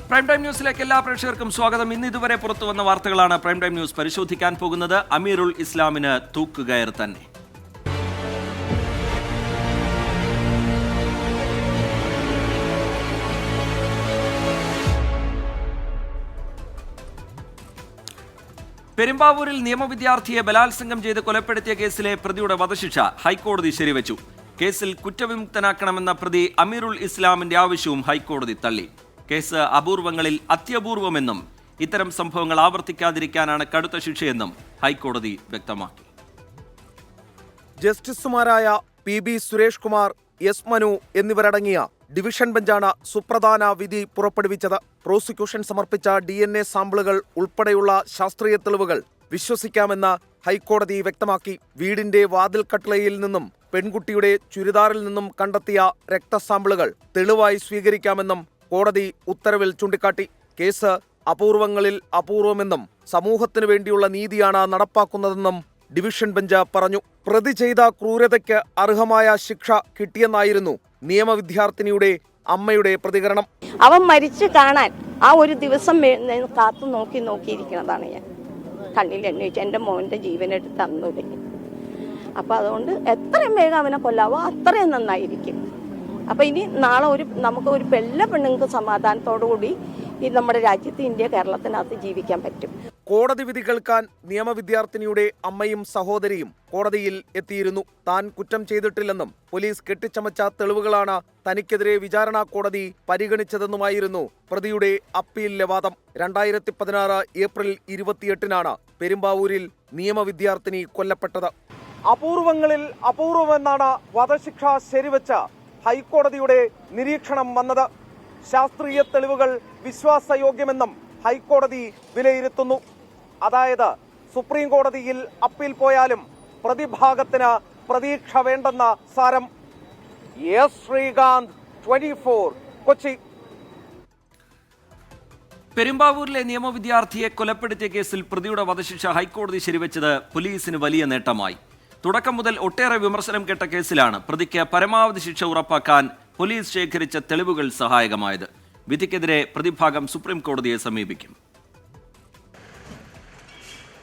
Prime time ന്യൂസിലേക്ക് എല്ലാ പ്രേക്ഷകർക്കും സ്വാഗതം. ഇന്ന് ഇതുവരെ പുറത്തു വന്ന വാർത്തകളാണ് പ്രൈം ടൈം ന്യൂസ് പരിശോധിക്കാൻ പോകുന്നത്. അമീറുൽ ഇസ്ലാമിന് തൂക്കുകയർ തന്നെ. പെരുമ്പാവൂരിൽ നിയമവിദ്യാർത്ഥിയെ ബലാത്സംഗം ചെയ്ത് കൊലപ്പെടുത്തിയ കേസിലെ പ്രതിയുടെ വധശിക്ഷ ഹൈക്കോടതി ശരിവച്ചു. കേസിൽ കുറ്റവിമുക്തനാക്കണമെന്ന പ്രതി അമീറുൽ ഇസ്ലാമിന്റെ ആവശ്യവും ഹൈക്കോടതി തള്ളി. കേസ് അപൂർവങ്ങളിൽ അത്യപൂർവമെന്നും ഇത്തരം സംഭവങ്ങൾ ആവർത്തിക്കാതിരിക്കാനാണ് കടുത്ത ശിക്ഷയെന്നും ഹൈക്കോടതി വ്യക്തമാക്കി. ജസ്റ്റിസുമാരായ പി സുരേഷ് കുമാർ, എസ് മനു എന്നിവരടങ്ങിയ ഡിവിഷൻ ബെഞ്ചാണ് സുപ്രധാന വിധി പുറപ്പെടുവിച്ചത്. പ്രോസിക്യൂഷൻ സമർപ്പിച്ച DNA സാമ്പിളുകൾ ഉൾപ്പെടെയുള്ള ശാസ്ത്രീയ തെളിവുകൾ വിശ്വസിക്കാമെന്ന് ഹൈക്കോടതി വ്യക്തമാക്കി. വീടിന്റെ വാതിൽ കട്ട്ളയിൽ നിന്നും പെൺകുട്ടിയുടെ ചുരിദാറിൽ നിന്നും കണ്ടെത്തിയ രക്തസാമ്പിളുകൾ തെളിവായി സ്വീകരിക്കാമെന്നും കോടതി ഉത്തരവിൽ ചൂണ്ടിക്കാട്ടി. കേസ് അപൂർവങ്ങളിൽ അപൂർവമെന്നും സമൂഹത്തിനു വേണ്ടിയുള്ള നീതിയാണ് നടപ്പാക്കുന്നതെന്നും ഡിവിഷൻ ബെഞ്ച് പറഞ്ഞു. പ്രതി ചെയ്ത ക്രൂരതയ്ക്ക് അർഹമായ ശിക്ഷ കിട്ടിയെന്നായിരുന്നു നിയമവിദ്യാർത്ഥിനിയുടെ അമ്മയുടെ പ്രതികരണം. അവൻ മരിച്ചു കാണാൻ ആ ഒരു ദിവസം കാത്തു നോക്കിയിരിക്കുന്നതാണ് ഞാൻ. കണ്ണിൽ എണ്ണയിച്ച് എൻ്റെ മോൻ്റെ ജീവനെടുത്ത് തന്നൂടെ. അപ്പം അതുകൊണ്ട് എത്രയും വേഗം അവനെ കൊല്ലാവോ അത്രയും നന്നായിരിക്കും. അപ്പം ഇനി നാളെ നമുക്ക് ഒരു എല്ലാ പെണ്ണുങ്ങൾക്ക് സമാധാനത്തോടുകൂടി ഈ നമ്മുടെ രാജ്യത്ത് ഇന്ത്യ കേരളത്തിനകത്ത് ജീവിക്കാൻ പറ്റും. കോടതി വിധി കേൾക്കാൻ നിയമവിദ്യാർത്ഥിനിയുടെ അമ്മയും സഹോദരിയും കോടതിയിൽ എത്തിയിരുന്നു. താൻ കുറ്റം ചെയ്തിട്ടില്ലെന്നും പോലീസ് കെട്ടിച്ചമച്ച തെളിവുകളാണ് തനിക്കെതിരെ വിചാരണ കോടതി പരിഗണിച്ചതെന്നുമായിരുന്നു പ്രതിയുടെ അപ്പീലിലെ വാദം. 2016 ഏപ്രിൽ 28-നാണ് പെരുമ്പാവൂരിൽ നിയമവിദ്യാർത്ഥിനി കൊല്ലപ്പെട്ടത്. അപൂർവങ്ങളിൽ അപൂർവമെന്നാണ് വധശിക്ഷ ശരിവെച്ച ഹൈക്കോടതിയുടെ നിരീക്ഷണം വന്നത്. ശാസ്ത്രീയ തെളിവുകൾ വിശ്വാസയോഗ്യമെന്നും ഹൈക്കോടതി വിലയിരുത്തുന്നു. അതായത് സുപ്രീം കോടതിയിൽ അപ്പീൽ പോയാലും പ്രതിഭാഗത്തിന് പ്രതീക്ഷ വേണ്ടെന്ന സാരം. എസ് ശ്രീകാന്ത്, 24, കൊച്ചി. പെരുമ്പാവൂരിലെ നിയമവിദ്യാർത്ഥിയെ കൊലപ്പെടുത്തിയ കേസിൽ പ്രതിയുടെ വധശിക്ഷ ഹൈക്കോടതി ശരിവെച്ചത് പോലീസിന് വലിയ നേട്ടമായി. തുടക്കം മുതൽ ഒട്ടേറെ വിമർശനം കേട്ട കേസിലാണ് പ്രതിക്ക് പരമാവധി ശിക്ഷ ഉറപ്പാക്കാൻ പോലീസ് ശേഖരിച്ച തെളിവുകൾ സഹായകമായത്. വിധിക്കെതിരെ പ്രതിഭാഗം സുപ്രീം കോടതിയെ സമീപിക്കും.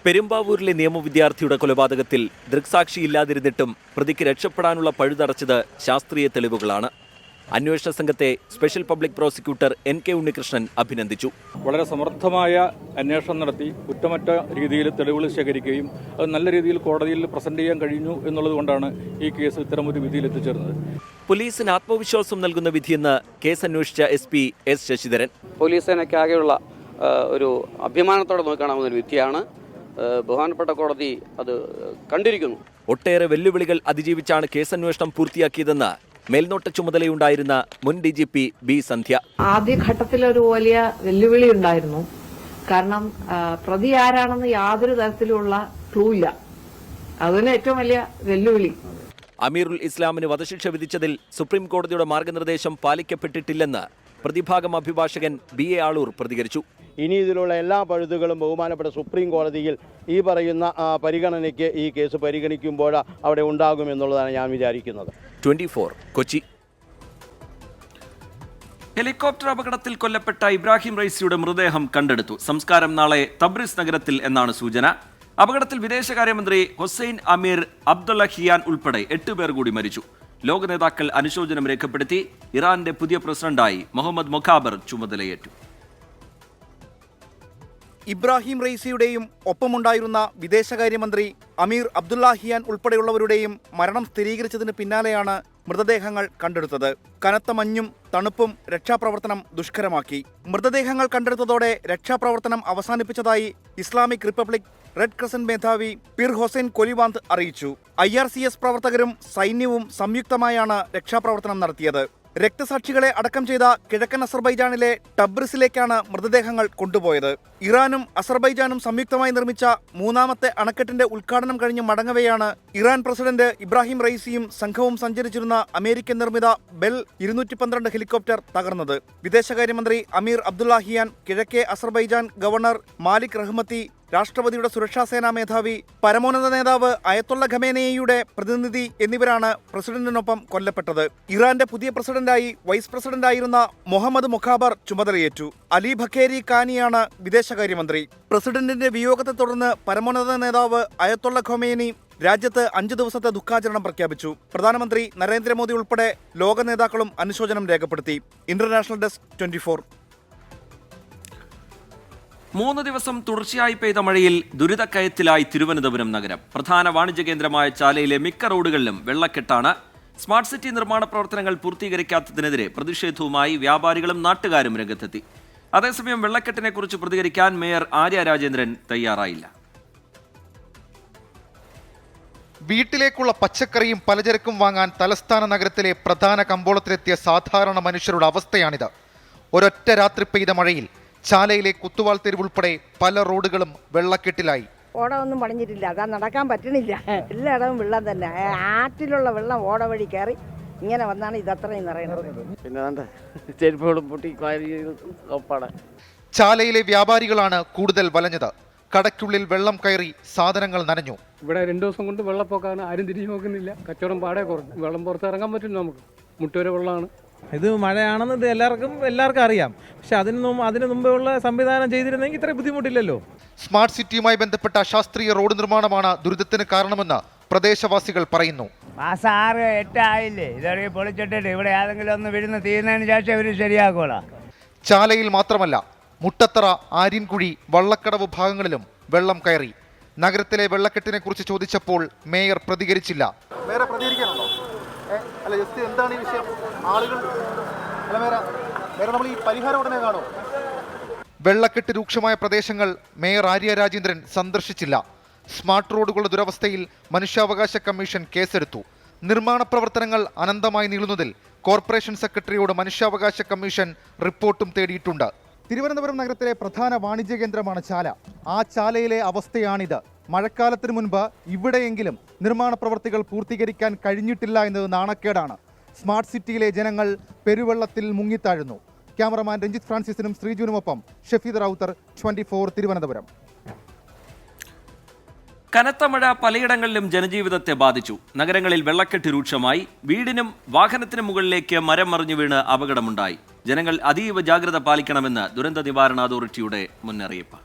പെരുമ്പാവൂരിലെ നിയമവിദ്യാർത്ഥിയുടെ കൊലപാതകത്തിൽ ദൃക്സാക്ഷിയില്ലാതിരുന്നിട്ടും പ്രതിക്ക് രക്ഷപ്പെടാനുള്ള പഴുതടച്ചത് ശാസ്ത്രീയ തെളിവുകളാണ്. അന്വേഷണ സംഘത്തെ special public prosecutor NK Unnikrishnan അഭിനന്ദിച്ചു. വളരെ സമർത്ഥമായ അന്വേഷണം നടത്തി കുറ്റമറ്റ രീതിയിൽ തെളിവുകൾ ശേഖരിക്കുകയും അത് നല്ല രീതിയിൽ കോടതിയിൽ പ്രസന്റ് ചെയ്യാൻ കഴിഞ്ഞു എന്നുള്ളത് കൊണ്ടാണ് ഈ കേസ് ഇത്തരമൊരു വിധിയിൽ എത്തിച്ചേർന്നത്. പോലീസിന് ആത്മവിശ്വാസം നൽകുന്ന വിധിയെന്ന് കേസ് അന്വേഷിച്ച SP S ശശിധരൻ. പോലീസ് സേനയ്ക്കാകെയുള്ള ഒരു അഭിമാനത്തോടെ നോക്കാനാവുന്ന ഒരു വിധിയാണ്. ബഹുമാനപ്പെട്ട കോടതി അത് കണ്ടിരിക്കുന്നു. ഒട്ടേറെ വെല്ലുവിളികൾ അതിജീവിച്ചാണ് കേസന്വേഷണം പൂർത്തിയാക്കിയതെന്ന് മേൽനോട്ട ചുമതലയുണ്ടായിരുന്ന മുൻ DGP B സന്ധ്യ. ആദ്യഘട്ടത്തിലൊരു വലിയ വെല്ലുവിളി ഉണ്ടായിരുന്നു. കാരണം പ്രതി ആരാണെന്ന് യാതൊരു തരത്തിലുള്ള ക്ലൂ ഇല്ല. അതിന് ഏറ്റവും വലിയ വെല്ലുവിളി. അമീറുൽ ഇസ്ലാമിന് വധശിക്ഷ വിധിച്ചതിൽ സുപ്രീം കോടതിയുടെ മാർഗനിർദ്ദേശം പാലിക്കപ്പെട്ടിട്ടില്ലെന്ന് പ്രതിഭാഗം അഭിഭാഷകൻ BA ആളൂർ പ്രതികരിച്ചു. ഇനി ഇതിലുള്ള എല്ലാ പഴുതുകളും ബഹുമാനപ്പെട്ട സുപ്രീം കോടതിയിൽ ഈ പറയുന്ന പരിഗണനയ്ക്ക് ഈ കേസ് പരിഗണിക്കുമ്പോൾ അവിടെ ഉണ്ടാകുമെന്നുള്ളതാണ് ഞാൻ വിചാരിക്കുന്നത്. 24 കൊച്ചി. ഹെലികോപ്റ്റർ അപകടത്തിൽ കൊല്ലപ്പെട്ട ഇബ്രാഹിം റൈസിയുടെ മൃതദേഹം കണ്ടെടുത്തു. സംസ്കാരം നാളെ തബ്രിസ് നഗരത്തിൽ എന്നാണ് സൂചന. അപകടത്തിൽ വിദേശകാര്യമന്ത്രി ഹുസൈൻ അമീർ അബ്ദുള്ളഹിയാൻ ഉൾപ്പെടെ 8 പേർ കൂടി മരിച്ചു. ലോക നേതാക്കൾ അനുശോചനം രേഖപ്പെടുത്തി. ഇറാന്റെ പുതിയ പ്രസിഡന്റായി മുഹമ്മദ് മൊഖാബർ ചുമതലയേറ്റു. ഇബ്രാഹിം റൈസിയുടെയും ഒപ്പമുണ്ടായിരുന്ന വിദേശകാര്യമന്ത്രി അമീർ അബ്ദുള്ളഹിയാൻ ഉൾപ്പെടെയുള്ളവരുടെയും മരണം സ്ഥിരീകരിച്ചതിന് പിന്നാലെയാണ് മൃതദേഹങ്ങൾ കണ്ടെടുത്തത്. കനത്ത മഞ്ഞും തണുപ്പും രക്ഷാപ്രവർത്തനം ദുഷ്കരമാക്കി. മൃതദേഹങ്ങൾ കണ്ടെടുത്തതോടെ രക്ഷാപ്രവർത്തനം അവസാനിപ്പിച്ചതായി ഇസ്ലാമിക് റിപ്പബ്ലിക് റെഡ് ക്രസന്റ് മേധാവി പിർ ഹൊസൈൻ കൊലിവാന്ത് അറിയിച്ചു. IRCS പ്രവർത്തകരും സൈന്യവും സംയുക്തമായാണ് രക്ഷാപ്രവർത്തനം നടത്തിയത്. രക്തസാക്ഷികളെ അടക്കം ചെയ്ത കിഴക്കൻ അസർബൈജാനിലെ ടബ്രിസിലേക്കാണ് മൃതദേഹങ്ങൾ കൊണ്ടുപോയത്. ഇറാനും അസർബൈജാനും സംയുക്തമായി നിർമ്മിച്ച 3ാമത്തെ അണക്കെട്ടിന്റെ ഉദ്ഘാടനം കഴിഞ്ഞ് മടങ്ങവെയാണ് ഇറാൻ പ്രസിഡന്റ് ഇബ്രാഹിം റൈസിയും സംഘവും സഞ്ചരിച്ചിരുന്ന അമേരിക്കൻ നിർമ്മിത ബെൽ 212 ഹെലികോപ്റ്റർ തകർന്നത്. വിദേശകാര്യമന്ത്രി അമീർ അബ്ദുള്ളഹിയാൻ, കിഴക്കേ അസർബൈജാൻ ഗവർണർ മാലിക് റഹ്മത്തി, രാഷ്ട്രപതിയുടെ സുരക്ഷാ സേനാ മേധാവി, പരമോന്നത നേതാവ് അയത്തുള്ള ഖമേനെയുടെ പ്രതിനിധി എന്നിവരാണ് പ്രസിഡന്റിനൊപ്പം കൊല്ലപ്പെട്ടത്. ഇറാന്റെ പുതിയ പ്രസിഡന്റായി വൈസ് പ്രസിഡന്റായിരുന്ന മുഹമ്മദ് മൊഖാബർ ചുമതലയേറ്റു. അലി ബഖേരി കാനിയാണ് വിദേശകാര്യമന്ത്രി. പ്രസിഡന്റിന്റെ വിയോഗത്തെ തുടർന്ന് പരമോന്നത നേതാവ് അയത്തുള്ള ഖമേനി രാജ്യത്ത് 5 ദിവസത്തെ ദുഃഖാചരണം പ്രഖ്യാപിച്ചു. പ്രധാനമന്ത്രി നരേന്ദ്രമോദി ഉൾപ്പെടെ ലോക നേതാക്കളും അനുശോചനം രേഖപ്പെടുത്തി. International desk 24. 3 ദിവസം തുടർച്ചയായി പെയ്ത മഴയിൽ ദുരിതക്കയത്തിലായി തിരുവനന്തപുരം നഗരം. പ്രധാന വാണിജ്യ കേന്ദ്രമായ ചാലയിലെ മിക്ക റോഡുകളിലും വെള്ളക്കെട്ടാണ്. സ്മാർട്ട് സിറ്റി നിർമ്മാണ പ്രവർത്തനങ്ങൾ പൂർത്തീകരിക്കാത്തതിനെതിരെ പ്രതിഷേധവുമായി വ്യാപാരികളും നാട്ടുകാരും രംഗത്തെത്തി. അതേസമയം വെള്ളക്കെട്ടിനെക്കുറിച്ച് പ്രതികരിക്കാൻ മേയർ ആര്യ രാജേന്ദ്രൻ തയ്യാറായില്ല. വീട്ടിലേക്കുള്ള പച്ചക്കറിയും പലചരക്കും വാങ്ങാൻ തലസ്ഥാന നഗരത്തിലെ പ്രധാന കമ്പോളത്തിലെത്തിയ സാധാരണ മനുഷ്യരുടെ അവസ്ഥയാണിത്. ഒരൊറ്റ രാത്രി പെയ്ത മഴയിൽ ചാലയിലെ കുത്തുവാൾ തെരുവുൾപ്പെടെ പല റോഡുകളും വെള്ളക്കെട്ടിലായി. ഓടമൊന്നും പണിഞ്ഞിട്ടില്ല, അതാ നടക്കാൻ പറ്റണില്ല. എല്ലായിടവും വെള്ളം തന്നെ. ആറ്റിലുള്ള വെള്ളം ഓട വഴി കയറി ഇങ്ങനെ വന്നാണ് ഇതത്രയും നിറയുന്നത്. പിന്നെ ചെരുപ്പുകളും പൊട്ടി ചാലയിലെ വ്യാപാരികളാണ് കൂടുതൽ വലഞ്ഞത്. കടയ്ക്കുള്ളിൽ വെള്ളം കയറി സാധനങ്ങൾ നനഞ്ഞു. ഇവിടെ 2 ദിവസം കൊണ്ട് വെള്ളപ്പൊക്കാണ്, ആരും തിരിഞ്ഞു നോക്കുന്നില്ല. കച്ചവടം പാടെ കുറഞ്ഞു. വെള്ളം പുറത്ത് ഇറങ്ങാൻ പറ്റില്ല, നമുക്ക് മുട്ടുവരെ വെള്ളമാണ്. ഇത് മഴയാണെന്ന് ഇത് എല്ലാവർക്കും അറിയാം. പക്ഷെ അതിനു മുമ്പുള്ള സംവിധാനം ചെയ്തിരുന്നെങ്കിൽ ഇത്ര ബുദ്ധിമുട്ടില്ലല്ലോ. സ്മാർട്ട് സിറ്റിയുമായി ബന്ധപ്പെട്ട അശാസ്ത്രീയ റോഡ് നിർമ്മാണമാണ് ദുരിതത്തിന് കാരണമെന്ന് പ്രദേശവാസികൾ പറയുന്നു. മാസം 6-8 ആയില്ലേ ഇതറിയ പൊളിച്ചിട്ടിട്ട് ഇവിടെ ഏതെങ്കിലും ഒന്ന് വിഴുന്ന് തീരുന്നതിന് ശേഷം ഇവർ ശരിയാക്കോളാം. ചാലയിൽ മാത്രമല്ല, മുട്ടത്തറ, ആര്യൻകുഴി, വള്ളക്കടവ് ഭാഗങ്ങളിലും വെള്ളം കയറി. നഗരത്തിലെ വെള്ളക്കെട്ടിനെ കുറിച്ച് ചോദിച്ചപ്പോൾ മേയർ പ്രതികരിച്ചില്ല. വേറെ പ്രതികരിക്കാനുണ്ടോ? അല്ല, ജസ്റ്റ് എന്താണ് ഈ വിഷയം? ആളുകൾ വേറെ നമ്മൾ ഈ പരിഹാരം ഉടനെ കാണോ? വെള്ളക്കെട്ട് രൂക്ഷമായ പ്രദേശങ്ങൾ മേയർ ആര്യ രാജേന്ദ്രൻ സന്ദർശിച്ചില്ല. സ്മാർട്ട് റോഡുകളുടെ ദുരവസ്ഥയിൽ മനുഷ്യാവകാശ കമ്മീഷൻ കേസെടുത്തു. നിർമ്മാണ പ്രവർത്തനങ്ങൾ അനന്തമായി നീളുന്നതിൽ കോർപ്പറേഷൻ സെക്രട്ടറിയോട് മനുഷ്യാവകാശ കമ്മീഷൻ റിപ്പോർട്ടും തേടിയിട്ടുണ്ട്. തിരുവനന്തപുരം നഗരത്തിലെ പ്രധാന വാണിജ്യ കേന്ദ്രമാണ് ചാല. ആ ചാലയിലെ അവസ്ഥയാണിത്. മഴക്കാലത്തിന് മുൻപ് ഇവിടെയെങ്കിലും നിർമ്മാണ പ്രവൃത്തികൾ പൂർത്തീകരിക്കാൻ കഴിഞ്ഞിട്ടില്ല എന്നത് നാണക്കേടാണ്. സ്മാർട്ട് സിറ്റിയിലെ ജനങ്ങൾ പെരുവെള്ളത്തിൽ മുങ്ങിത്താഴുന്നു. ക്യാമറമാൻ രഞ്ജിത്ത് ഫ്രാൻസിസിനും ശ്രീജുനുമൊപ്പം ഷഫീദ് റൌത്തർ, 24 തിരുവനന്തപുരം. കനത്ത മഴ പലയിടങ്ങളിലും ജനജീവിതത്തെ ബാധിച്ചു. നഗരങ്ങളിൽ വെള്ളക്കെട്ട് രൂക്ഷമായി. വീടിനും വാഹനത്തിനും മുകളിലേക്ക് മരം മറിഞ്ഞു വീണ് അപകടമുണ്ടായി. ജനങ്ങൾ അതീവ ജാഗ്രത പാലിക്കണമെന്ന് ദുരന്ത നിവാരണ അതോറിറ്റിയുടെ മുന്നറിയിപ്പ്.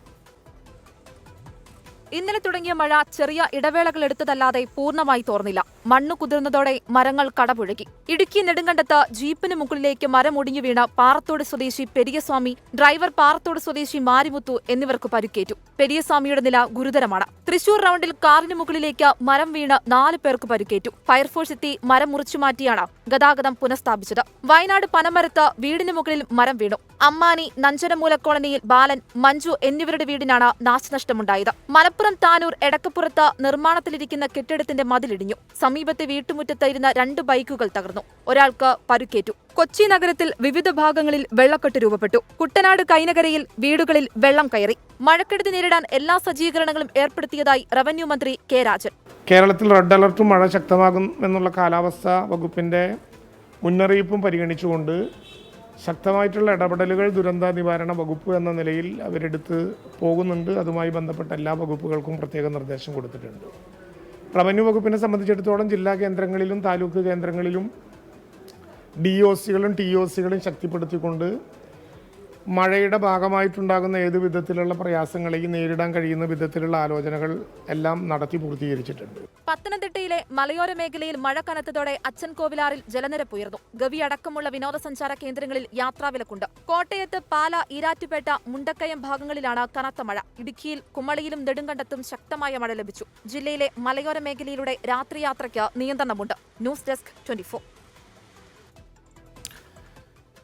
ഇന്നലെ തുടങ്ങിയ മഴ ചെറിയ ഇടവേളകൾ എടുത്തതല്ലാതെ പൂർണ്ണമായി തോർന്നില്ല. മണ്ണു കുതിർന്നതോടെ മരങ്ങൾ കടപുഴകി. ഇടുക്കി നെടുങ്കണ്ടത്ത് ജീപ്പിന് മുകളിലേക്ക് മരം ഒടിഞ്ഞു വീണ പാറത്തോട് സ്വദേശി പെരിയസ്വാമി, ഡ്രൈവർ പാറത്തോട് സ്വദേശി മാരിമുത്തു എന്നിവർക്ക് പരിക്കേറ്റു. പെരിയസ്വാമിയുടെ നില ഗുരുതരമാണ്. തൃശൂർ റൌണ്ടിൽ കാറിന് മുകളിലേക്ക് മരം വീണ് 4 പേർക്ക് പരിക്കേറ്റു. ഫയർഫോഴ്സ് എത്തി മരം മുറിച്ചുമാറ്റിയാണ് ഗതാഗതം പുനഃസ്ഥാപിച്ചത്. വയനാട് പനമരത്ത് വീടിന് മുകളിൽ മരം വീണു. അമ്മാനി നഞ്ചനമൂല കോളനിയിൽ ബാലൻ, മഞ്ജു എന്നിവരുടെ വീടിനാണ് നാശനഷ്ടമുണ്ടായത്. മലപ്പുറം താനൂർ എടക്കപ്പുറത്ത് നിർമ്മാണത്തിലിരിക്കുന്ന കെട്ടിടത്തിന്റെ മതിലിടിഞ്ഞു. സമീപത്തെ വീട്ടുമുറ്റത്തായിരുന്ന 2 ബൈക്കുകൾ തകർന്നു. ഒരാൾക്ക് പരുക്കേറ്റു. കൊച്ചി നഗരത്തിൽ വിവിധ ഭാഗങ്ങളിൽ വെള്ളക്കെട്ട് രൂപപ്പെട്ടു. കുട്ടനാട് കൈനകരയിൽ വീടുകളിൽ വെള്ളം കയറി. മഴക്കെടുതി നേരിടാൻ എല്ലാ സജ്ജീകരണങ്ങളും ഏർപ്പെടുത്തിയതായി റവന്യൂ മന്ത്രി കെ രാജൻ. കേരളത്തിൽ റെഡ് അലർട്ടും മഴ ശക്തമാകും എന്നുള്ള കാലാവസ്ഥാ വകുപ്പിന്റെ മുന്നറിയിപ്പും പരിഗണിച്ചുകൊണ്ട് ശക്തമായിട്ടുള്ള ഇടപെടലുകൾ ദുരന്ത നിവാരണ വകുപ്പ് എന്ന നിലയിൽ അവരെടുത്ത് പോകുന്നുണ്ട്. അതുമായി ബന്ധപ്പെട്ട എല്ലാ വകുപ്പുകൾക്കും പ്രത്യേക നിർദ്ദേശം കൊടുത്തിട്ടുണ്ട്. റവന്യൂ വകുപ്പിനെ സംബന്ധിച്ചിടത്തോളം ജില്ലാ കേന്ദ്രങ്ങളിലും താലൂക്ക് കേന്ദ്രങ്ങളിലും DOCകളും TOCകളും ശക്തിപ്പെടുത്തിക്കൊണ്ട് മഴയുടെ ഭാഗമായിട്ടുണ്ടാകുന്ന ഏത് വിധത്തിലുള്ള പ്രയാസങ്ങളെയും നേരിടാൻ കഴിയുന്ന വിധത്തിലുള്ള ആലോചനകൾ എല്ലാം നടത്തി പൂർത്തീകരിച്ചിട്ടുണ്ട്. പത്തനംതിട്ടയിലെ മലയോര മേഖലയിൽ മഴ കനത്തതോടെ അച്ചൻകോവിലാറിൽ ജലനിരപ്പ് ഉയർന്നു. ഗവി അടക്കമുള്ള വിനോദസഞ്ചാര കേന്ദ്രങ്ങളിൽ യാത്രാവിലക്കുണ്ട്. കോട്ടയത്ത്, പാല, ഈരാറ്റുപേട്ട, മുണ്ടക്കയം ഭാഗങ്ങളിലാണ് കനത്ത മഴ. ഇടുക്കിയിൽ, കുമളിയിലും നെടുങ്കണ്ടത്തും ശക്തമായ മഴ ലഭിച്ചു. ജില്ലയിലെ മലയോര മേഖലയിലൂടെ രാത്രിയാത്രയ്ക്ക് നിയന്ത്രണമുണ്ട്. News desk 24.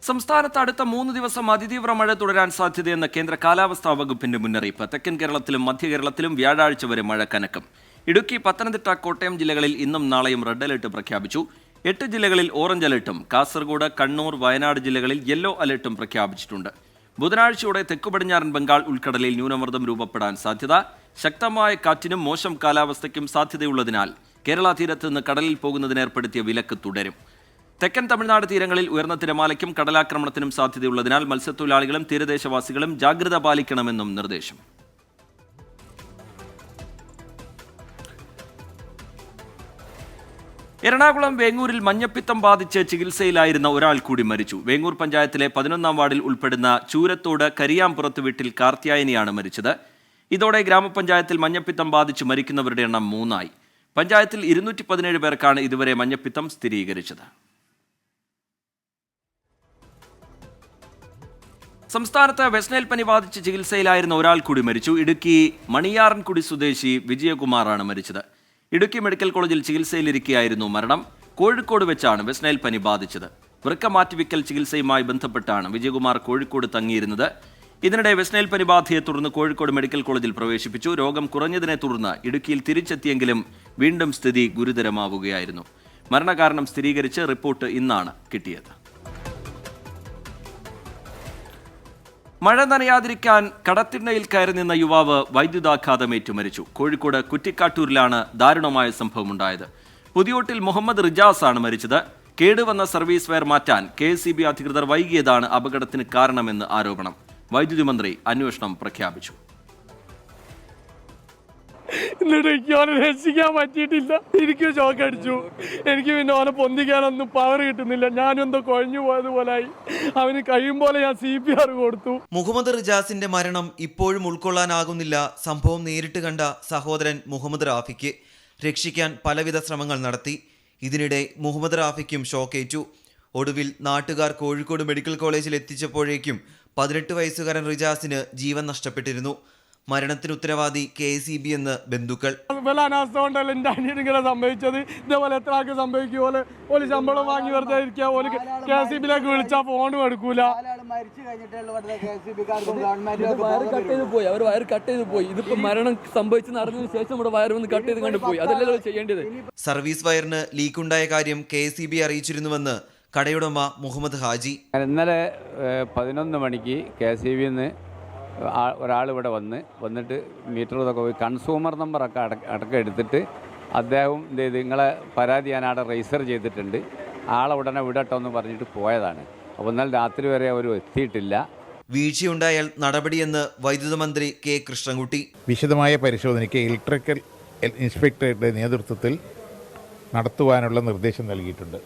സംസ്ഥാനത്ത് അടുത്ത 3 ദിവസം അതിതീവ്ര മഴ തുടരാൻ സാധ്യതയെന്ന് കേന്ദ്ര കാലാവസ്ഥാ വകുപ്പിന്റെ മുന്നറിയിപ്പ്. തെക്കൻ കേരളത്തിലും മധ്യ കേരളത്തിലും വ്യാഴാഴ്ച വരെ മഴ കനക്കും. ഇടുക്കി, പത്തനംതിട്ട, കോട്ടയം ജില്ലകളിൽ ഇന്നും നാളെയും റെഡ് അലർട്ട് പ്രഖ്യാപിച്ചു. 8 ജില്ലകളിൽ ഓറഞ്ച് അലർട്ടും കാസർഗോഡ്, കണ്ണൂർ, വയനാട് ജില്ലകളിൽ യെല്ലോ അലർട്ടും പ്രഖ്യാപിച്ചിട്ടുണ്ട്. ബുധനാഴ്ചയോടെ തെക്കുപടിഞ്ഞാറൻ ബംഗാൾ ഉൾക്കടലിൽ ന്യൂനമർദ്ദം രൂപപ്പെടാൻ സാധ്യത. ശക്തമായ കാറ്റിനും മോശം കാലാവസ്ഥയ്ക്കും സാധ്യതയുള്ളതിനാൽ കേരള തീരത്ത് നിന്ന് കടലിൽ പോകുന്നതിന് ഏർപ്പെടുത്തിയ വിലക്ക് തുടരും. തെക്കൻ തമിഴ്നാട് തീരങ്ങളിൽ ഉയർന്ന തിരമാലയ്ക്കും കടലാക്രമണത്തിനും സാധ്യതയുള്ളതിനാൽ മത്സ്യത്തൊഴിലാളികളും തീരദേശവാസികളും ജാഗ്രത പാലിക്കണമെന്നും നിർദ്ദേശം. എറണാകുളം വേങ്ങൂരിൽ മഞ്ഞപ്പിത്തം ബാധിച്ച് ചികിത്സയിലായിരുന്ന ഒരാൾ കൂടി മരിച്ചു. വേങ്ങൂർ പഞ്ചായത്തിലെ 11-ാം വാർഡിൽ ഉൾപ്പെടുന്ന ചൂരത്തോട് കരിയാംപുറത്ത് വീട്ടിൽ കാർത്തിയായനിയാണ് മരിച്ചത്. ഇതോടെ ഗ്രാമപഞ്ചായത്തിൽ മഞ്ഞപ്പിത്തം ബാധിച്ച് മരിക്കുന്നവരുടെ എണ്ണം 3 ആയി. പഞ്ചായത്തിൽ 217 പേർക്കാണ് ഇതുവരെ മഞ്ഞപ്പിത്തം സ്ഥിരീകരിച്ചത്. സംസ്ഥാനത്ത് വെസ്റ്റ്നൈൽ പനി ബാധിച്ച് ചികിത്സയിലായിരുന്ന ഒരാൾ കൂടി മരിച്ചു. ഇടുക്കി മണിയാറൻകുടി സ്വദേശി വിജയകുമാറാണ് മരിച്ചത്. ഇടുക്കി മെഡിക്കൽ കോളേജിൽ ചികിത്സയിലിരിക്കെയായിരുന്നു മരണം. കോഴിക്കോട് വെച്ചാണ് വെസ്റ്റ്നൈൽ പനി ബാധിച്ചത്. വൃക്ക മാറ്റിവെക്കൽ ചികിത്സയുമായി ബന്ധപ്പെട്ടാണ് വിജയകുമാർ കോഴിക്കോട് തങ്ങിയിരുന്നത്. ഇതിനിടെ വെസ്റ്റ്നൈൽ പനി ബാധയെ തുടർന്ന് കോഴിക്കോട് മെഡിക്കൽ കോളേജിൽ പ്രവേശിപ്പിച്ചു. രോഗം കുറഞ്ഞതിനെ തുടർന്ന് ഇടുക്കിയിൽ തിരിച്ചെത്തിയെങ്കിലും വീണ്ടും സ്ഥിതി ഗുരുതരമാവുകയായിരുന്നു. മരണകാരണം സ്ഥിരീകരിച്ച് റിപ്പോർട്ട് ഇന്നാണ് കിട്ടിയത്. മഴ നനയാതിരിക്കാൻ കടത്തിണ്ണയിൽ കയറി നിന്ന യുവാവ് വൈദ്യുതാഘാതമേറ്റു മരിച്ചു. കോഴിക്കോട് കുറ്റിക്കാട്ടൂരിലാണ് ദാരുണമായ സംഭവമുണ്ടായത്. പുതിയോട്ടിൽ മുഹമ്മദ് റിജാസ് ആണ് മരിച്ചത്. കേടുവന്ന സർവീസ് വയർ മാറ്റാൻ KSEB അധികൃതർ വൈകിയതാണ് അപകടത്തിന് കാരണമെന്ന് ആരോപണം. വൈദ്യുതി മന്ത്രി അന്വേഷണം പ്രഖ്യാപിച്ചു. എന്നിട്ട് എനിക്ക് അവനെ രക്ഷിക്കാൻ പറ്റിയിട്ടില്ല. എനിക്ക് ഷോക്ക് അടിച്ചു. എനിക്ക് പിന്നെ അവനെ പൊന്തിക്കാനൊന്നും പവർ കിട്ടുന്നില്ല. ഞാനെന്തോ കുഴഞ്ഞു പോയതുപോലായി. അവന് കഴിയുമ്പോലെ ഞാൻ CPR കൊടുത്തു. മുഹമ്മദ് റിജാസിന്റെ മരണം ഇപ്പോഴും ഉൾക്കൊള്ളാനാകുന്നില്ല സംഭവം നേരിട്ട് കണ്ട സഹോദരൻ മുഹമ്മദ് റാഫിക്ക്. രക്ഷിക്കാൻ പലവിധ ശ്രമങ്ങൾ നടത്തി. ഇതിനിടെ മുഹമ്മദ് റാഫിക്കും ഷോക്കേറ്റു. ഒടുവിൽ നാട്ടുകാർ കോഴിക്കോട് മെഡിക്കൽ കോളേജിൽ എത്തിച്ചപ്പോഴേക്കും 18 വയസ്സുകാരൻ റിജാസിന് ജീവൻ നഷ്ടപ്പെട്ടിരുന്നു. മരണത്തിന് ഉത്തരവാദി KSEB എന്ന് ബന്ധുക്കൾ. അനാസ്ഥ കൊണ്ടല്ല എൻ്റെ അനിയനിങ്ങനെ സംഭവിച്ചത്. ഇതേപോലെ എത്ര ആൾക്ക് സംഭവിക്കും. ഒരു ശമ്പളം വാങ്ങി വെറുതെ ഇരിക്കുക. ഒരു KSEBിലേക്ക് വിളിച്ചാൽ ഫോണും എടുക്കൂല. അവർ വയർ കട്ട് ചെയ്ത് പോയി. ഇതിപ്പോ മരണം സംഭവിച്ചെന്ന് അറിഞ്ഞതിന് ശേഷം ഇവിടെ വയർ വന്ന് കട്ട് ചെയ്ത് കണ്ടു പോയി. അതല്ലല്ലോ ചെയ്യേണ്ടത്. സർവീസ് വയറിന് ലീക്കുണ്ടായ കാര്യം KSEB അറിയിച്ചിരുന്നുവെന്ന് കടയുടമ മുഹമ്മദ് ഹാജി. ഇന്നലെ 11 മണിക്ക് KSEBന്ന് ഒരാൾ ഇവിടെ വന്നിട്ട് മീറ്റർ ഇതൊക്കെ പോയി കൺസ്യൂമർ നമ്പറൊക്കെ അടക്കം എടുത്തിട്ട് അദ്ദേഹം എന്ത് ചെയ്ത് നിങ്ങളെ പരാതി ഞാൻ അവിടെ രജിസ്റ്റർ ചെയ്തിട്ടുണ്ട്, ആളെ ഉടനെ വിടട്ടോ എന്ന് പറഞ്ഞിട്ട് പോയതാണ്. അപ്പോൾ ഇന്നലെ രാത്രി വരെ അവർ എത്തിയിട്ടില്ല. വീഴ്ചയുണ്ടായാൽ നടപടിയെന്ന് വൈദ്യുത മന്ത്രി K. കൃഷ്ണൻകുട്ടി. വിശദമായ പരിശോധനയ്ക്ക് ഇലക്ട്രിക്കൽ ഇൻസ്പെക്ടറുടെ നേതൃത്വത്തിൽ നടത്തുവാനുള്ള നിർദ്ദേശം നൽകിയിട്ടുണ്ട്.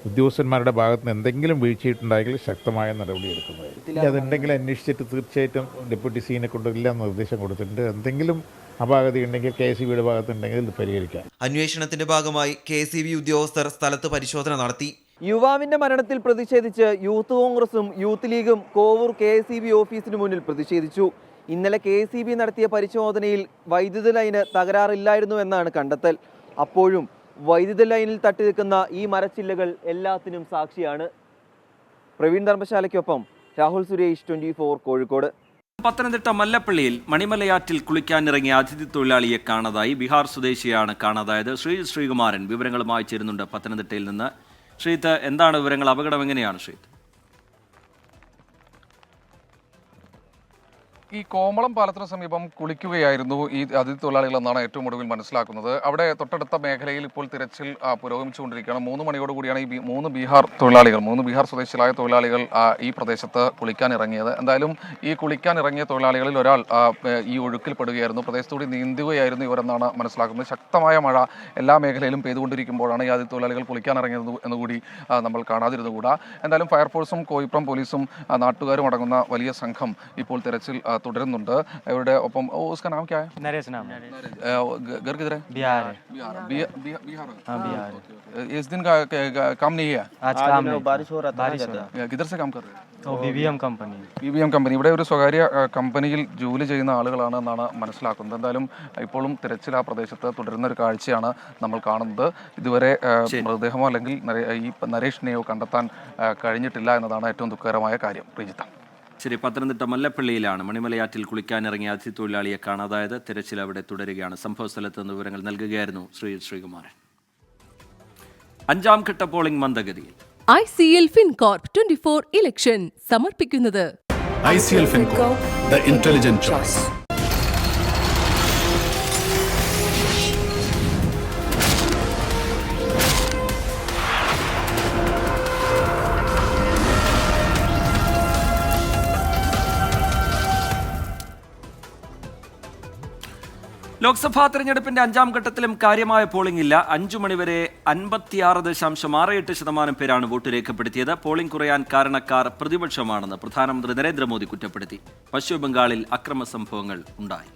ഉദ്യോഗസ്ഥന്മാരുടെ ഭാഗത്ത് നിന്ന് എന്തെങ്കിലും വീഴ്ചയിട്ടുണ്ടെങ്കിൽ ശക്തമായ നടപടിയെടുക്കുന്നതായിരിക്കും. അതുണ്ടെങ്കിൽ അന്വേഷിച്ചിട്ട് തീർച്ചയായിട്ടും ഡെപ്യൂട്ടി സീനെ കൊണ്ട് എല്ലാം നിർദ്ദേശം കൊടുത്തിട്ടുണ്ട്. എന്തെങ്കിലും അപാകത ഉണ്ടെങ്കിൽ KSEBയുടെ ഭാഗത്തുണ്ടെങ്കിൽ ഇത് പരിഹരിക്കാം. അന്വേഷണത്തിന്റെ ഭാഗമായി KSEB ഉദ്യോഗസ്ഥർ സ്ഥലത്ത് പരിശോധന നടത്തി. യുവാവിന്റെ മരണത്തിൽ പ്രതിഷേധിച്ച് യൂത്ത് കോൺഗ്രസും യൂത്ത് ലീഗും കോവൂർ KSEB ഓഫീസിന് മുന്നിൽ പ്രതിഷേധിച്ചു. ഇന്നലെ KSEB നടത്തിയ പരിശോധനയിൽ വൈദ്യുത ലൈന് തകരാറില്ലായിരുന്നു എന്നാണ് കണ്ടെത്തൽ. അപ്പോഴും വൈദ്യുത ലൈനിൽ തട്ടി നിൽക്കുന്ന ഈ മരച്ചില്ലകൾ എല്ലാത്തിനും സാക്ഷിയാണ്. പ്രവീൺ ധർമ്മശാലയ്ക്കൊപ്പം രാഹുൽ സുരേഷ്, 24 കോഴിക്കോട്. പത്തനംതിട്ട മല്ലപ്പള്ളിയിൽ മണിമലയാറ്റിൽ കുളിക്കാനിറങ്ങിയ അതിഥി തൊഴിലാളിയെ കാണാതായി. ബീഹാർ സ്വദേശിയാണ് കാണാതായത്. ശ്രീകുമാരൻ വിവരങ്ങളുമായി ചേരുന്നുണ്ട് പത്തനംതിട്ടയിൽ നിന്ന്. ശ്രീത്ത്, എന്താണ് വിവരങ്ങൾ? അപകടം എങ്ങനെയാണ് ശ്രീത്ത്? ഈ കോമളം പാലത്തിന് സമീപം കുളിക്കുകയായിരുന്നു ഈ അതിഥി തൊഴിലാളികൾ എന്നാണ് ഏറ്റവും ഒടുവിൽ മനസ്സിലാക്കുന്നത്. അവിടെ തൊട്ടടുത്ത മേഖലയിൽ ഇപ്പോൾ തിരച്ചിൽ പുരോഗമിച്ചുകൊണ്ടിരിക്കുകയാണ്. 3 മണിയോടുകൂടിയാണ് ഈ 3 ബീഹാർ സ്വദേശികളായ തൊഴിലാളികൾ ഈ പ്രദേശത്ത് കുളിക്കാൻ ഇറങ്ങിയത്. എന്തായാലും ഈ കുളിക്കാൻ ഇറങ്ങിയ തൊഴിലാളികളിൽ ഒരാൾ ഈ ഒഴുക്കിൽപ്പെടുകയായിരുന്നു. പ്രദേശത്തൂടി നീന്തുകയായിരുന്നു ഇവരെന്നാണ് മനസ്സിലാക്കുന്നത്. ശക്തമായ മഴ എല്ലാ മേഖലയിലും പെയ്തുകൊണ്ടിരിക്കുമ്പോഴാണ് ഈ അതിഥി തൊഴിലാളികൾ കുളിക്കാൻ ഇറങ്ങിയത് എന്നുകൂടി നമ്മൾ കാണാതിരുന്നുകൂടാ. എന്തായാലും ഫയർഫോഴ്സും കോയിപ്രം പോലീസും നാട്ടുകാരും അടങ്ങുന്ന വലിയ സംഘം ഇപ്പോൾ തിരച്ചിൽ തുടരുന്നുണ്ട്. ഇവരുടെ ഒപ്പം उसका नाम क्या है? नरेश नाम है। घर किधर है? बिहार है। बिहार। हाँ बिहार। इस दिन का काम नहीं है? आज काम नहीं, बारिश हो रहा था। किधर से काम कर रहे हैं? BBM company. ഇവിടെ ഒരു സ്വകാര്യ കമ്പനിയിൽ ജോലി ചെയ്യുന്ന ആളുകളാണ് എന്നാണ് മനസ്സിലാക്കുന്നത്. എന്തായാലും ഇപ്പോഴും തിരച്ചിൽ ആ പ്രദേശത്ത് തുടരുന്ന ഒരു കാഴ്ചയാണ് നമ്മൾ കാണുന്നത്. ഇതുവരെ മൃതദേഹമോ അല്ലെങ്കിൽ ഈ നരേഷിനെയോ കണ്ടെത്താൻ കഴിഞ്ഞിട്ടില്ല എന്നതാണ് ഏറ്റവും ദുഃഖകരമായ കാര്യം. പ്രീജിത്ത. ശരി, പത്തനംതിട്ട മല്ലപ്പള്ളിയിലാണ് മണിമലയാറ്റിൽ കുളിക്കാനിറങ്ങിയ അതിഥി തൊഴിലാളിയെ കാണാതായത്. തിരച്ചിൽ അവിടെ തുടരുകയാണ്. സംഭവ സ്ഥലത്ത് നിന്ന് വിവരങ്ങൾ നൽകുകയായിരുന്നു ശ്രീകുമാരൻ. 5ാം ഘട്ട പോളിംഗ് മന്ദഗതിയിൽ. ICL FinCorp 24 ഇലക്ഷൻ സമർപ്പിക്കുന്നത് ICL FinCorp, the intelligent choice. Lok Sabha തെരഞ്ഞെടുപ്പിന്റെ 5ാം ഘട്ടത്തിലും കാര്യമായ പോളിംഗ് ഇല്ല. 5 മണിവരെ 56.68% പേരാണ് വോട്ട് രേഖപ്പെടുത്തിയത്. പോളിംഗ് കുറയാൻ കാരണക്കാർ പ്രതിപക്ഷമാണെന്ന് പ്രധാനമന്ത്രി നരേന്ദ്രമോദി കുറ്റപ്പെടുത്തി. പശ്ചിമബംഗാളിൽ അക്രമ സംഭവങ്ങൾ ഉണ്ടായി.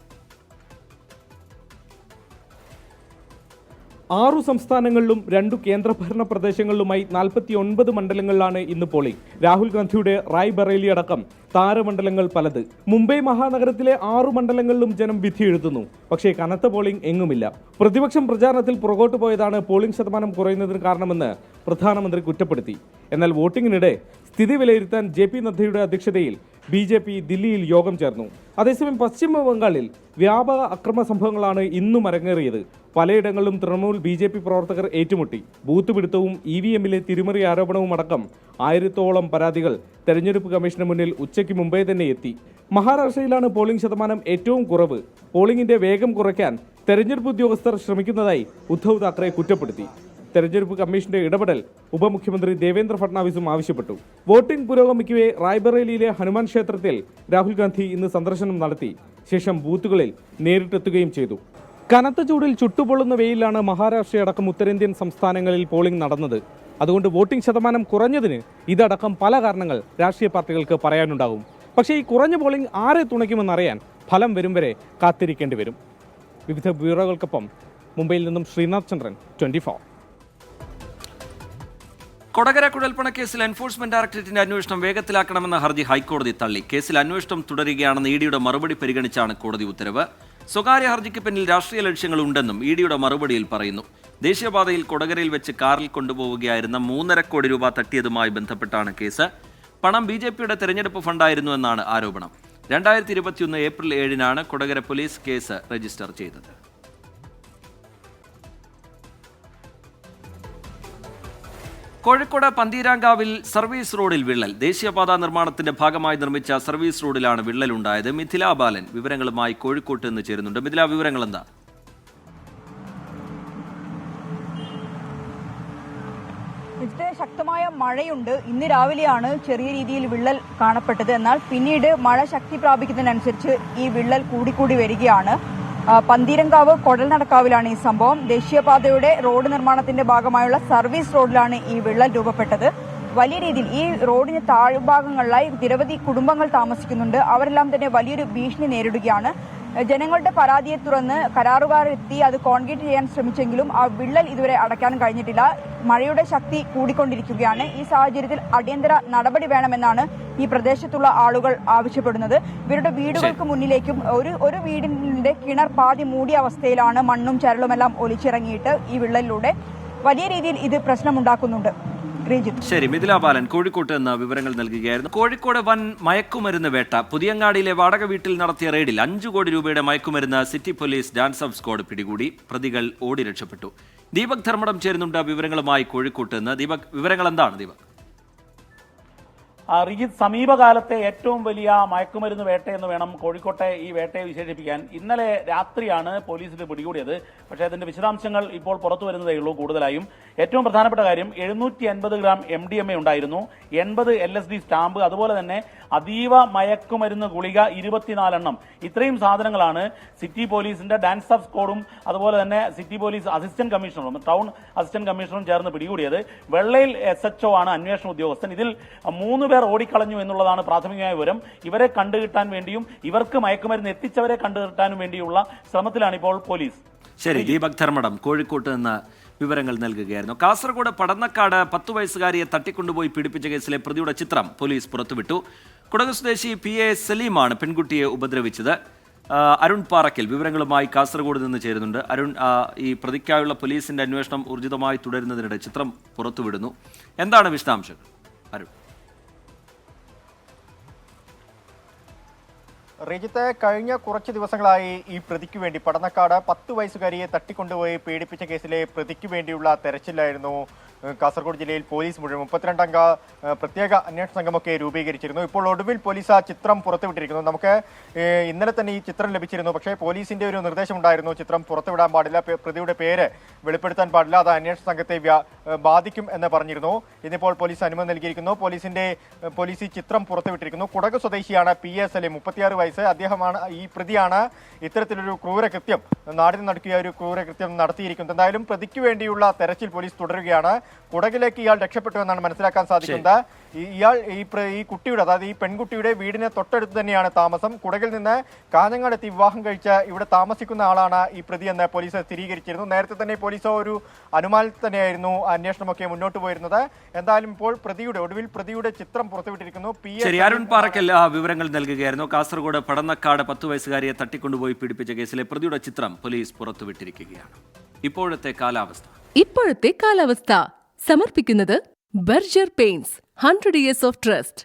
6 സംസ്ഥാനങ്ങളിലും 2 കേന്ദ്രഭരണ പ്രദേശങ്ങളിലുമായി 49 മണ്ഡലങ്ങളിലാണ് ഇന്ന് പോളിംഗ്. രാഹുൽ ഗാന്ധിയുടെ റായ്ബറേലി അടക്കം താരമണ്ഡലങ്ങൾ പലത്. മുംബൈ മഹാനഗരത്തിലെ 6 മണ്ഡലങ്ങളിലും ജനം വിധി എഴുതുന്നു. പക്ഷേ കനത്ത പോളിംഗ് എങ്ങുമില്ല. പ്രതിപക്ഷം പ്രചാരണത്തിൽ പുറകോട്ട് പോയതാണ് പോളിംഗ് ശതമാനം കുറയുന്നതിന് കാരണമെന്ന് പ്രധാനമന്ത്രി കുറ്റപ്പെടുത്തി. എന്നാൽ വോട്ടിംഗിനിടെ സ്ഥിതി വിലയിരുത്താൻ JP നദ്ദയുടെ അധ്യക്ഷതയിൽ BJP ദില്ലിയിൽ യോഗം ചേർന്നു. അതേസമയം പശ്ചിമ ബംഗാളിൽ വ്യാപക അക്രമ സംഭവങ്ങളാണ് ഇന്നും അരങ്ങേറിയത്. പലയിടങ്ങളിലും തൃണമൂൽ BJP പ്രവർത്തകർ ഏറ്റുമുട്ടി. ബൂത്ത് പിടുത്തവും EVMലെ തിരിമറി ആരോപണവും അടക്കം 1000ഓളം പരാതികൾ തെരഞ്ഞെടുപ്പ് കമ്മീഷന് മുന്നിൽ ഉച്ചയ്ക്ക് മുമ്പേ തന്നെ എത്തി. മഹാരാഷ്ട്രയിലാണ് പോളിംഗ് ശതമാനം ഏറ്റവും കുറവ്. പോളിംഗിന്റെ വേഗം കുറയ്ക്കാൻ തെരഞ്ഞെടുപ്പ് ഉദ്യോഗസ്ഥർ ശ്രമിക്കുന്നതായി ഉദ്ധവ് താക്കറെ കുറ്റപ്പെടുത്തി. തെരഞ്ഞെടുപ്പ് കമ്മീഷന്റെ ഇടപെടൽ ഉപമുഖ്യമന്ത്രി ദേവേന്ദ്ര ഫട്നാവിസും ആവശ്യപ്പെട്ടു. വോട്ടിംഗ് പുരോഗമിക്കവേ റായ്ബറേലിയിലെ ഹനുമാൻ ക്ഷേത്രത്തിൽ രാഹുൽ ഗാന്ധി ഇന്ന് സന്ദർശനം നടത്തി. ശേഷം ബൂത്തുകളിൽ നേരിട്ടെത്തുകയും ചെയ്തു. കനത്ത ചൂടിൽ ചുട്ടുപൊള്ളുന്ന വെയിലാണ് മഹാരാഷ്ട്രയടക്കം ഉത്തരേന്ത്യൻ സംസ്ഥാനങ്ങളിൽ പോളിംഗ് നടന്നത്. അതുകൊണ്ട് വോട്ടിംഗ് ശതമാനം കുറഞ്ഞതിന് ഇതടക്കം പല കാരണങ്ങൾ രാഷ്ട്രീയ പാർട്ടികൾക്ക് പറയാനുണ്ടാകും. പക്ഷേ ഈ കുറഞ്ഞ പോളിംഗ് ആരെ തുണയ്ക്കുമെന്നറിയാൻ ഫലം വരും വരെ കാത്തിരിക്കേണ്ടി വരും. വിവിധ ബ്യൂറോകൾക്കൊപ്പം മുംബൈയിൽ നിന്നും ശ്രീനാഥ് ചന്ദ്രൻ, 24. കൊടകര കുഴൽപ്പണക്കേസിൽ എൻഫോഴ്സ്മെന്റ് ഡയറക്ടറേറ്റിന്റെ അന്വേഷണം വേഗത്തിലാക്കണമെന്ന ഹർജി ഹൈക്കോടതി തള്ളി. കേസിൽ അന്വേഷണം തുടരുകയാണെന്ന് EDയുടെ മറുപടി പരിഗണിച്ചാണ് കോടതി ഉത്തരവ്. സ്വകാര്യ ഹർജിക്ക് പിന്നിൽ രാഷ്ട്രീയ ലക്ഷ്യങ്ങളുണ്ടെന്നും EDയുടെ മറുപടിയിൽ പറയുന്നു. ദേശീയപാതയിൽ കൊടകരയിൽ വെച്ച് കാറിൽ കൊണ്ടുപോവുകയായിരുന്ന 3.5 കോടി രൂപ തട്ടിയതുമായി ബന്ധപ്പെട്ടാണ് കേസ്. പണം BJPയുടെ തെരഞ്ഞെടുപ്പ് ഫണ്ടായിരുന്നു എന്നാണ് ആരോപണം. 2021 ഏപ്രിൽ 7-നാണ് കൊടകര പോലീസ് കേസ് രജിസ്റ്റർ ചെയ്തത്. കോഴിക്കോട് പന്തീരാങ്കാവിൽ സർവീസ് റോഡിൽ വിള്ളൽ. ദേശീയപാതാ നിർമ്മാണത്തിന്റെ ഭാഗമായി നിർമ്മിച്ച സർവീസ് റോഡിലാണ് വിള്ളലുണ്ടായത്. മിഥില ബാലൻ വിവരങ്ങളുമായി കോഴിക്കോട്ട് നിന്ന് ചേരുന്നുണ്ട്. മിഥില, വിവരങ്ങൾ എന്താ? ശക്തമായ മഴയുണ്ട്. ഇന്ന് രാവിലെയാണ് ചെറിയ രീതിയിൽ വിള്ളൽ കാണപ്പെട്ടത്. എന്നാൽ പിന്നീട് മഴ ശക്തി പ്രാപിക്കുന്നതിനനുസരിച്ച് ഈ വിള്ളൽ കൂടിക്കൂടി വരികയാണ്. പന്തീരങ്കാവ് കൊടൽനടക്കാവിലാണ് ഈ സംഭവം. ദേശീയപാതയുടെ റോഡ് നിർമ്മാണത്തിന്റെ ഭാഗമായുള്ള സർവീസ് റോഡിലാണ് ഈ വിള്ളൽ രൂപപ്പെട്ടത്. വലിയ രീതിയിൽ ഈ റോഡിന് താഴ്ഭാഗങ്ങളിലായി നിരവധി കുടുംബങ്ങൾ താമസിക്കുന്നുണ്ട്. അവരെല്ലാം തന്നെ വലിയൊരു ഭീഷണി നേരിടുകയാണ്. ജനങ്ങളുടെ പരാതിയെ തുടർന്ന് കരാറുകാരെത്തി അത് കോൺക്രീറ്റ് ചെയ്യാൻ ശ്രമിച്ചെങ്കിലും ആ വിള്ളൽ ഇതുവരെ അടയ്ക്കാൻ കഴിഞ്ഞിട്ടില്ല. മഴയുടെ ശക്തി കൂടിക്കൊണ്ടിരിക്കുകയാണ്. ഈ സാഹചര്യത്തിൽ അടിയന്തര നടപടി വേണമെന്നാണ് ഈ പ്രദേശത്തുള്ള ആളുകൾ ആവശ്യപ്പെടുന്നത്. ഇവരുടെ വീടുകൾക്ക് മുന്നിലേക്കും ഒരു വീടിന്റെ കിണർ പാതി മൂടിയ അവസ്ഥയിലാണ്. മണ്ണും ചരലുമെല്ലാം ഒലിച്ചിറങ്ങിയിട്ട് ഈ വിള്ളലിലൂടെ വലിയ രീതിയിൽ ഇത് പ്രശ്നമുണ്ടാക്കുന്നുണ്ട്. ശരി, മിഥില ബാലൻ കോഴിക്കോട്ട് നിന്ന് വിവരങ്ങൾ നൽകുകയായിരുന്നു. കോഴിക്കോട് വൻ മയക്കുമരുന്ന് വേട്ട. പുതിയങ്ങാടിയിലെ വാടക വീട്ടിൽ നടത്തിയ റെയ്ഡിൽ 5 കോടി രൂപയുടെ മയക്കുമരുന്ന് city police dance of squad പിടികൂടി. പ്രതികൾ ഓടി രക്ഷപ്പെട്ടു. ദീപക് ധർമ്മടം ചേരുന്നുണ്ട് വിവരങ്ങളുമായി കോഴിക്കോട്ട് നിന്ന്. ദീപക്, വിവരങ്ങൾ എന്താണ് ദീപക്? റിജിത്ത്, സമീപകാലത്തെ ഏറ്റവും വലിയ മയക്കുമരുന്ന് വേട്ടയെന്ന് വേണം കോഴിക്കോട്ടെ ഈ വേട്ടയെ വിശേഷിപ്പിക്കാൻ. ഇന്നലെ രാത്രിയാണ് പോലീസിൽ പിടികൂടിയത്. പക്ഷേ അതിന്റെ വിശദാംശങ്ങൾ ഇപ്പോൾ പുറത്തു വരുന്നതേ ഉള്ളൂ. കൂടുതലായും ഏറ്റവും പ്രധാനപ്പെട്ട കാര്യം 750 ഗ്രാം MDMA ഉണ്ടായിരുന്നു, 80 LSD സ്റ്റാമ്പ്, അതുപോലെ തന്നെ അതീവ മയക്കുമരുന്ന് ഗുളിക 24 എണ്ണം. ഇത്രയും സാധനങ്ങളാണ് സിറ്റി പോലീസിന്റെ ഡാൻസ് ഓഫ് സ്ക്വാഡും അതുപോലെ തന്നെ സിറ്റി പോലീസ് അസിസ്റ്റന്റ് കമ്മീഷണറും ടൗൺ അസിസ്റ്റന്റ് കമ്മീഷണറും ചേർന്ന് പിടികൂടിയത്. വെള്ളയിൽ SHO ആണ് അന്വേഷണ ഉദ്യോഗസ്ഥൻ. ഇതിൽ 3 പേർ ഓടിക്കളഞ്ഞു എന്നുള്ളതാണ് പ്രാഥമികമായ വിവരം. ഇവരെ കണ്ടുകിട്ടാൻ വേണ്ടിയും ഇവർക്ക് മയക്കുമരുന്ന് എത്തിച്ചവരെ കണ്ടുകിട്ടാനും വേണ്ടിയുള്ള ശ്രമത്തിലാണ് ഇപ്പോൾ പോലീസ്. ശരി, ദീപക് ധർമ്മടം കോഴിക്കോട്ട് നിന്ന് വിവരങ്ങൾ നൽകുകയായിരുന്നു. കാസർഗോഡ് പടന്നക്കാട് 10 വയസ്സുകാരിയെ തട്ടിക്കൊണ്ടുപോയി പീഡിപ്പിച്ച കേസിലെ പ്രതിയുടെ ചിത്രം പോലീസ് പുറത്തുവിട്ടു. കുടക് സ്വദേശി PA സലീമാണ് പെൺകുട്ടിയെ ഉപദ്രവിച്ചത്. അരുൺ പാറക്കൽ വിവരങ്ങളുമായി കാസർഗോഡ് നിന്ന് ചേരുന്നുണ്ട്. അരുൺ, ഈ പ്രതിക്കായുള്ള പോലീസിന്റെ അന്വേഷണം ഊർജിതമായി തുടരുന്നതിനിടെ ചിത്രം പുറത്തുവിടുന്നു. എന്താണ് വിശദാംശങ്ങൾ അരുൺ? റിജിത്ത്, കഴിഞ്ഞ കുറച്ച് ദിവസങ്ങളായി ഈ പ്രതിക്ക് വേണ്ടി പടന്നക്കാട് 10 വയസ്സുകാരിയെ തട്ടിക്കൊണ്ടുപോയി പീഡിപ്പിച്ച കേസിലെ പ്രതിക്ക് വേണ്ടിയുള്ള തെരച്ചിലായിരുന്നു കാസർഗോഡ് ജില്ലയിൽ പോലീസ് മുഴുവൻ 32 അംഗ പ്രത്യേക അന്വേഷണ സംഘമൊക്കെ രൂപീകരിച്ചിരുന്നു. ഇപ്പോൾ ഒടുവിൽ പോലീസ് ആ ചിത്രം പുറത്തുവിട്ടിരിക്കുന്നു. നമുക്ക് ഇന്നലെ തന്നെ ഈ ചിത്രം ലഭിച്ചിരുന്നു. പക്ഷേ പോലീസിന്റെ ഒരു നിർദ്ദേശമുണ്ടായിരുന്നു, ചിത്രം പുറത്തുവിടാൻ പാടില്ല, പ്രതിയുടെ പേര് വെളിപ്പെടുത്താൻ പാടില്ല, അത് അന്വേഷണ സംഘത്തെ ബാധിക്കും എന്ന് പറഞ്ഞിരുന്നു. ഇന്നിപ്പോൾ പോലീസ് അനുമതി നൽകിയിരിക്കുന്നു. പോലീസ് ഈ ചിത്രം പുറത്തുവിട്ടിരിക്കുന്നു. കുടക് സ്വദേശിയാണ് PA സലീം, 36 വയസ്സ്. അദ്ദേഹമാണ് ഈ പ്രതിയാണ് ഇത്തരത്തിലൊരു ക്രൂരകൃത്യം നാടിന് നടക്കിയ ഒരു ക്രൂരകൃത്യം നടത്തിയിരിക്കുന്നത്. എന്തായാലും പ്രതിക്ക് വേണ്ടിയുള്ള തെരച്ചിൽ പോലീസ് തുടരുകയാണ്. കുടകിലേക്ക് ഇയാൾ രക്ഷപ്പെട്ടു എന്നാണ് മനസ്സിലാക്കാൻ സാധിക്കുന്നത്. ഇയാൾ ഈ കുട്ടിയുടെ, അതായത് ഈ പെൺകുട്ടിയുടെ വീടിന് തൊട്ടടുത്ത് തന്നെയാണ് താമസം. കുടകിൽ നിന്ന് കാഞ്ഞങ്ങാട് എത്തി വിവാഹം കഴിച്ച് ഇവിടെ താമസിക്കുന്ന ആളാണ് ഈ പ്രതി എന്ന് പോലീസ് സ്ഥിരീകരിച്ചിരുന്നു. നേരത്തെ തന്നെ പോലീസ് ഒരു അനുമാനത്തിൽ തന്നെയായിരുന്നു അന്വേഷണമൊക്കെ മുന്നോട്ട് പോയിരുന്നത്. എന്തായാലും ഇപ്പോൾ ഒടുവിൽ പ്രതിയുടെ ചിത്രം പുറത്തുവിട്ടിരിക്കുന്നു. ശരി, അരുൺ പാറക്കൽ വിവരങ്ങൾ നൽകുകയായിരുന്നു. കാസർഗോഡ് പടന്നക്കാട് 10 വയസ്സുകാരിയെ തട്ടിക്കൊണ്ടുപോയി പീഡിപ്പിച്ച കേസിലെ പ്രതിയുടെ ചിത്രം പോലീസ് പുറത്തുവിട്ടിരിക്കുകയാണ്. ഇപ്പോഴത്തെ കാലാവസ്ഥ സമർപ്പിക്കുന്നത് Berger paints 100 years of trust.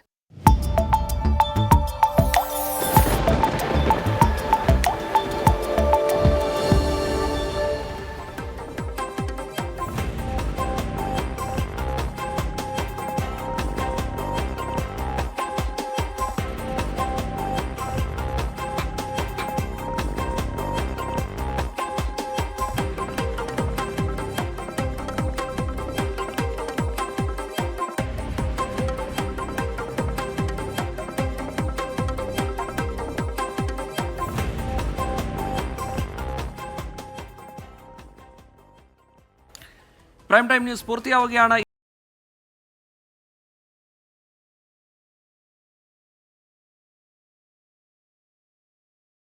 Prime time news പൂർത്തിയാവുകയാണ്.